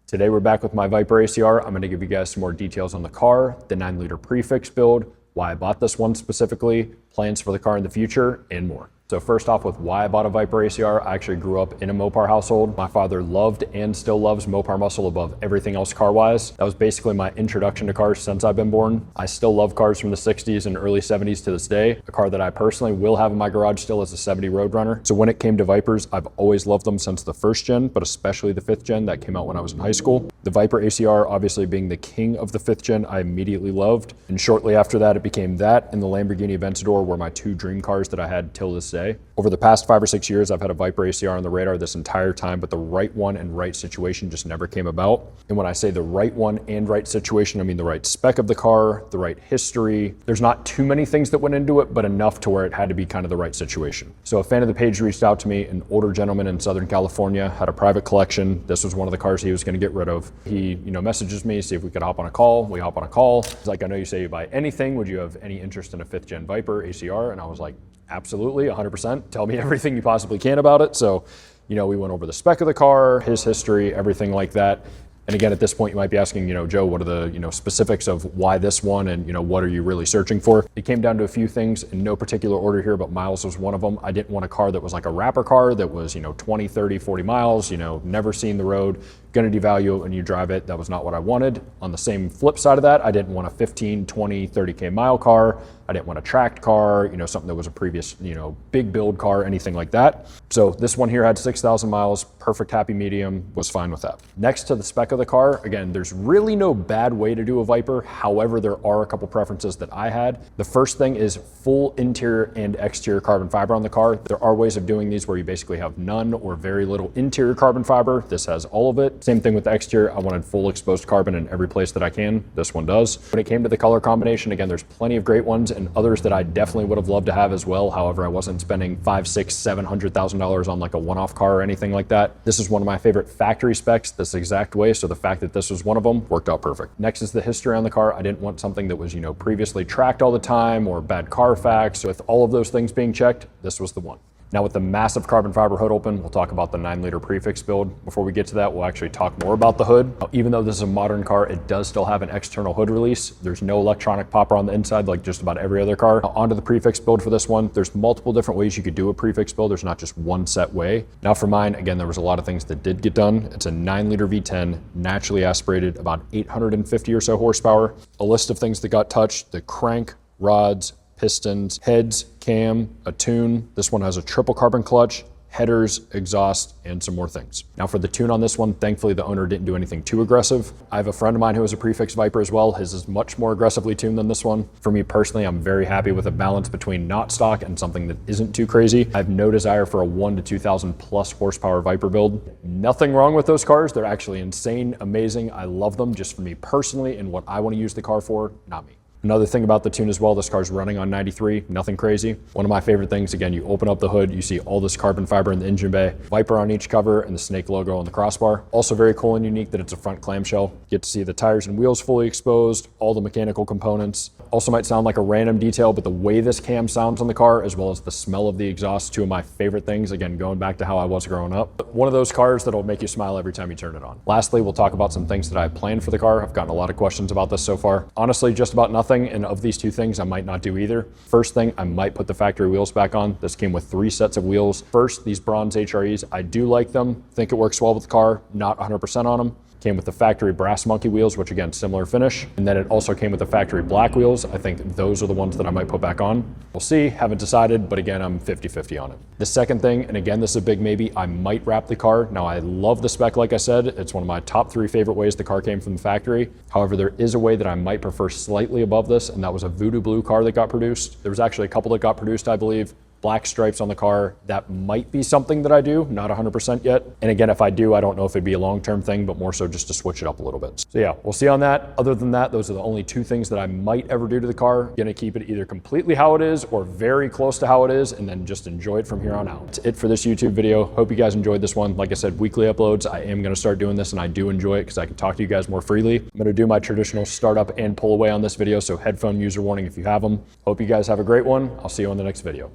Today we're back with my Viper ACR. I'm going to give you guys some more details on the car, the 9-liter Prefix build, why I bought this one specifically, plans for the car in the future, and more. So first off, with why I bought a Viper ACR, I actually grew up in a Mopar household. My father loved and still loves Mopar muscle above everything else car-wise. That was basically my introduction to cars since I've been born. I still love cars from the 60s and early 70s to this day. A car that I personally will have in my garage still is a 70 Roadrunner. So when it came to Vipers, I've always loved them since the first gen, but especially the 5th gen that came out when I was in high school. The Viper ACR, obviously being the king of the 5th gen, I immediately loved. And shortly after that, it became that and the Lamborghini Aventador were my two dream cars that I had till this day. Over the past 5 or 6 years, I've had a Viper ACR on the radar this entire time, but the right one and right situation just never came about. And when I say the right one and right situation, I mean the right spec of the car, the right history. There's not too many things that went into it, but enough to where it had to be kind of the right situation. So a fan of the page reached out to me, an older gentleman in Southern California, had a private collection. This was one of the cars he was going to get rid of. He, messages me, see if we could hop on a call. We hop on a call. He's like, I know you say you buy anything. Would you have any interest in a 5th gen Viper ACR? And I was like, absolutely, 100%. Tell me everything you possibly can about it. So, we went over the spec of the car, his history, everything like that. And again, at this point, you might be asking, Joe, what are the, specifics of why this one and, what are you really searching for? It came down to a few things in no particular order here, but miles was one of them. I didn't want a car that was like a wrapper car that was, 20, 30, 40 miles, never seen the road, gonna devalue it when you drive it. That was not what I wanted. On the same flip side of that, I didn't want a 15, 20, 30K mile car. I didn't want a tracked car, something that was a previous, big build car, anything like that. So this one here had 6,000 miles, perfect happy medium, was fine with that. Next to the spec of the car, again, there's really no bad way to do a Viper. However, there are a couple preferences that I had. The first thing is full interior and exterior carbon fiber on the car. There are ways of doing these where you basically have none or very little interior carbon fiber. This has all of it. Same thing with the exterior. I wanted full exposed carbon in every place that I can. This one does. When it came to the color combination, again, there's plenty of great ones and others that I definitely would have loved to have as well. However, I wasn't spending $500,000, $600,000, $700,000 on like a one-off car or anything like that. This is one of my favorite factory specs this exact way. So the fact that this was one of them worked out perfect. Next is the history on the car. I didn't want something that was, previously tracked all the time or bad Carfax. With all of those things being checked, this was the one. Now with the massive carbon fiber hood open, we'll talk about the 9-liter Prefix build. Before we get to that, we'll actually talk more about the hood. Now, even though this is a modern car, it does still have an external hood release. There's no electronic popper on the inside like just about every other car. Now, onto the Prefix build for this one. There's multiple different ways you could do a Prefix build. There's not just one set way. Now for mine, again, there was a lot of things that did get done. It's a 9-liter V10, naturally aspirated, about 850 or so horsepower. A list of things that got touched: the crank, rods, pistons, heads, cam, a tune. This one has a triple carbon clutch, headers, exhaust, and some more things. Now for the tune on this one, thankfully the owner didn't do anything too aggressive. I have a friend of mine who has a Prefix Viper as well. His is much more aggressively tuned than this one. For me personally, I'm very happy with a balance between not stock and something that isn't too crazy. I have no desire for a 1,000 to 2,000 plus horsepower Viper build. Nothing wrong with those cars. They're actually insane, amazing. I love them. Just for me personally and what I want to use the car for, not me. Another thing about the tune as well, this car's running on 93, nothing crazy. One of my favorite things, again, you open up the hood, you see all this carbon fiber in the engine bay, Viper on each cover, and the snake logo on the crossbar. Also very cool and unique that it's a front clamshell. Get to see the tires and wheels fully exposed, all the mechanical components. Also might sound like a random detail, but the way this cam sounds on the car, as well as the smell of the exhaust, two of my favorite things, again, going back to how I was growing up. But one of those cars that'll make you smile every time you turn it on. Lastly, we'll talk about some things that I planned for the car. I've gotten a lot of questions about this so far. Honestly, just about nothing, and of these two things, I might not do either. First thing, I might put the factory wheels back on. This came with 3 sets of wheels. First, these bronze HREs, I do like them. Think it works well with the car, not 100% on them. Came with the factory brass monkey wheels, which again, similar finish. And then it also came with the factory black wheels. I think those are the ones that I might put back on. We'll see, haven't decided, but again, I'm 50-50 on it. The second thing, and again, this is a big maybe, I might wrap the car. Now I love the spec, like I said, it's one of my top 3 favorite ways the car came from the factory. However, there is a way that I might prefer slightly above this, and that was a voodoo blue car that got produced. There was actually a couple that got produced, I believe. Black stripes on the car. That might be something that I do, not 100% yet. And again, if I do, I don't know if it'd be a long-term thing, but more so just to switch it up a little bit. So yeah, we'll see on that. Other than that, those are the only 2 things that I might ever do to the car. Gonna keep it either completely how it is or very close to how it is, and then just enjoy it from here on out. That's it for this YouTube video. Hope you guys enjoyed this one. Like I said, weekly uploads. I am gonna start doing this, and I do enjoy it because I can talk to you guys more freely. I'm gonna do my traditional startup and pull away on this video, so headphone user warning if you have them. Hope you guys have a great one. I'll see you on the next video.